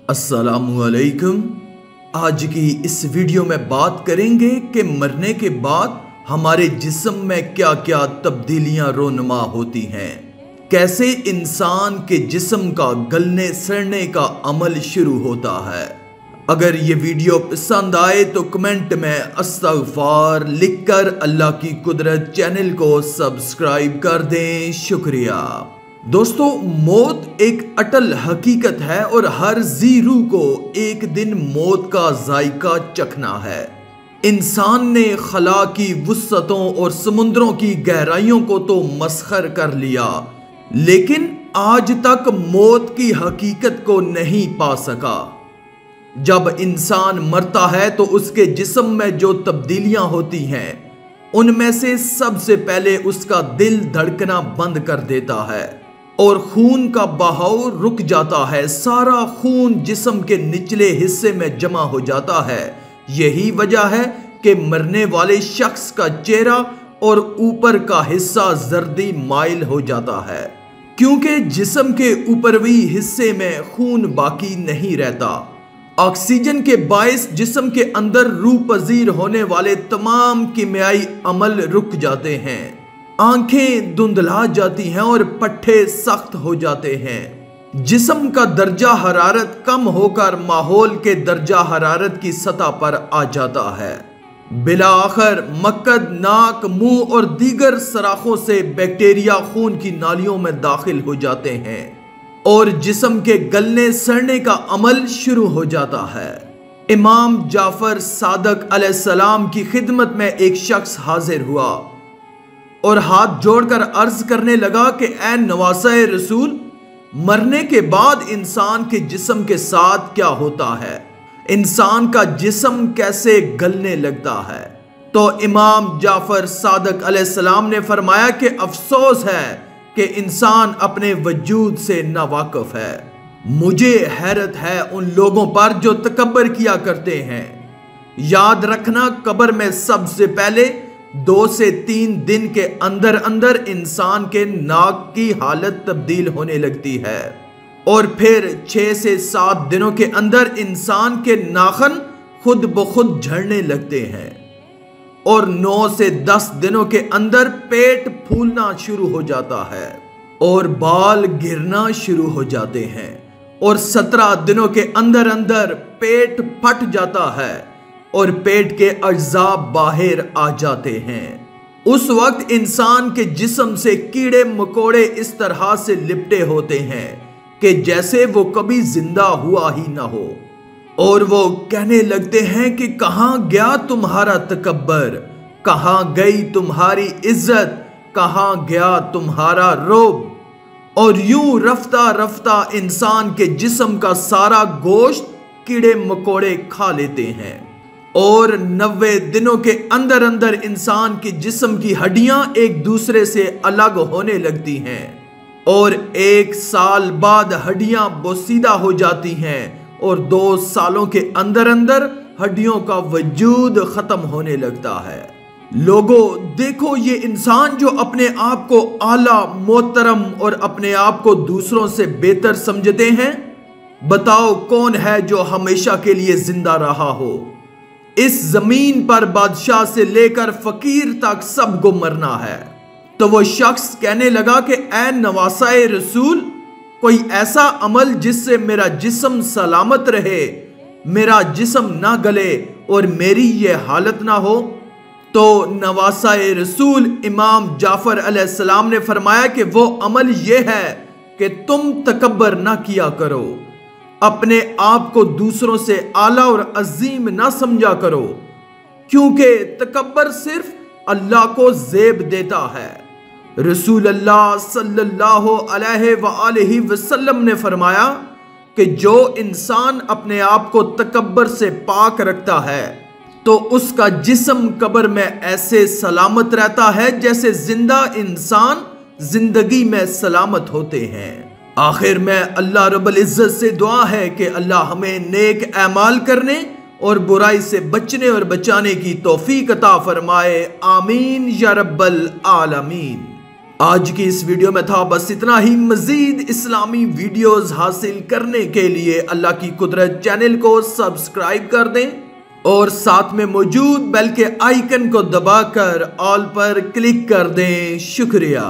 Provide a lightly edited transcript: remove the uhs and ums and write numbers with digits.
अस्सलामुअलैकुम। आज की इस वीडियो में बात करेंगे कि मरने के बाद हमारे जिस्म में क्या क्या तब्दीलियां रोनुमा होती हैं, कैसे इंसान के जिस्म का गलने सड़ने का अमल शुरू होता है। अगर ये वीडियो पसंद आए तो कमेंट में अस्तगफार लिखकर अल्लाह की कुदरत चैनल को सब्सक्राइब कर दें। शुक्रिया। दोस्तों, मौत एक अटल हकीकत है और हर जी रूह को एक दिन मौत का जायका चखना है। इंसान ने खला की वुस्सतों और समुद्रों की गहराइयों को तो मस्खर कर लिया, लेकिन आज तक मौत की हकीकत को नहीं पा सका। जब इंसान मरता है तो उसके जिस्म में जो तब्दीलियां होती हैं, उनमें से सबसे पहले उसका दिल धड़कना बंद कर देता है और खून का बहाव रुक जाता है। सारा खून जिस्म के निचले हिस्से में जमा हो जाता है। यही वजह है कि मरने वाले शख्स का चेहरा और ऊपर का हिस्सा जर्दी माइल हो जाता है, क्योंकि जिस्म के ऊपरवी हिस्से में खून बाकी नहीं रहता। ऑक्सीजन के बायस जिस्म के अंदर रूह पजीर होने वाले तमाम कीमियाई अमल रुक जाते हैं। आंखें धुंधला जाती हैं और पट्टे सख्त हो जाते हैं। जिस्म का दर्जा हरारत कम होकर माहौल के दर्जा हरारत की सतह पर आ जाता है। बिलाखिर मक्कद, नाक, मुंह और दीगर सराखों से बैक्टीरिया खून की नालियों में दाखिल हो जाते हैं और जिस्म के गलने सड़ने का अमल शुरू हो जाता है। इमाम जाफर सादक अलैहिस्सलाम की खिदमत में एक शख्स हाजिर हुआ और हाथ जोड़कर अर्ज करने लगा कि ऐ नवासे रसूल, मरने के बाद इंसान के जिस्म के साथ क्या होता है? इंसान का जिस्म कैसे गलने लगता है? तो इमाम जाफर सादक अलैहिस्सलाम ने फरमाया कि अफसोस है कि इंसान अपने वजूद से नावाकिफ है। मुझे हैरत है उन लोगों पर जो तकब्बर किया करते हैं। याद रखना, कब्र में सबसे पहले 2 से 3 दिन के अंदर अंदर इंसान के नाक की हालत तब्दील होने लगती है और फिर 6 से 7 दिनों के अंदर इंसान के नाखन खुद ब खुद झड़ने लगते हैं और 9 से 10 दिनों के अंदर पेट फूलना शुरू हो जाता है और बाल गिरना शुरू हो जाते हैं और 17 दिनों के अंदर अंदर पेट फट जाता है और पेट के अज्जा बाहर आ जाते हैं। उस वक्त इंसान के जिस्म से कीड़े मकोड़े इस तरह से लिपटे होते हैं कि जैसे वो कभी जिंदा हुआ ही ना हो, और वो कहने लगते हैं कि कहां गया तुम्हारा तकब्बर, कहां गई तुम्हारी इज्जत, कहां गया तुम्हारा रोब। और यूं रफ्ता रफ्ता इंसान के जिस्म का सारा गोश्त कीड़े मकोड़े खा लेते हैं और 90 दिनों के अंदर अंदर इंसान के जिस्म की हड्डियां एक दूसरे से अलग होने लगती हैं और 1 साल बाद हड्डियां बोसीदा हो जाती हैं और 2 सालों के अंदर अंदर हड्डियों का वजूद खत्म होने लगता है। लोगों, देखो ये इंसान जो अपने आप को आला, मोहतरम और अपने आप को दूसरों से बेहतर समझते हैं, बताओ कौन है जो हमेशा के लिए जिंदा रहा हो? इस जमीन पर बादशाह से लेकर फकीर तक सबको मरना है। तो वो शख्स कहने लगा कि ऐ नवासाए रसूल, कोई ऐसा अमल जिससे मेरा जिस्म सलामत रहे, मेरा जिस्म ना गले और मेरी ये हालत ना हो। तो नवासाए रसूल इमाम जाफर अलैहिस्सलाम ने फरमाया कि वो अमल ये है कि तुम तकब्बर ना किया करो, अपने आप को दूसरों से आला और अजीम ना समझा करो, क्योंकि तकब्बर सिर्फ अल्लाह को जेब देता है। रसूल अल्लाह सल्लल्लाहु अलैहि वसल्लम ने फरमाया कि जो इंसान अपने आप को तकब्बर से पाक रखता है तो उसका जिस्म कब्र में ऐसे सलामत रहता है जैसे जिंदा इंसान जिंदगी में सलामत होते हैं। आखिर में अल्लाह रब्बुल इज्जत से दुआ है कि अल्लाह हमें नेक अमाल करने और बुराई से बचने और बचाने की तौफीक अता फरमाए। आमीन या रब्बल आलमीन। आज की इस वीडियो में था बस इतना ही। मजीद इस्लामी वीडियोस हासिल करने के लिए अल्लाह की कुदरत चैनल को सब्सक्राइब कर दें और साथ में मौजूद बेल के आइकन को दबाकर ऑल पर क्लिक कर दें। शुक्रिया।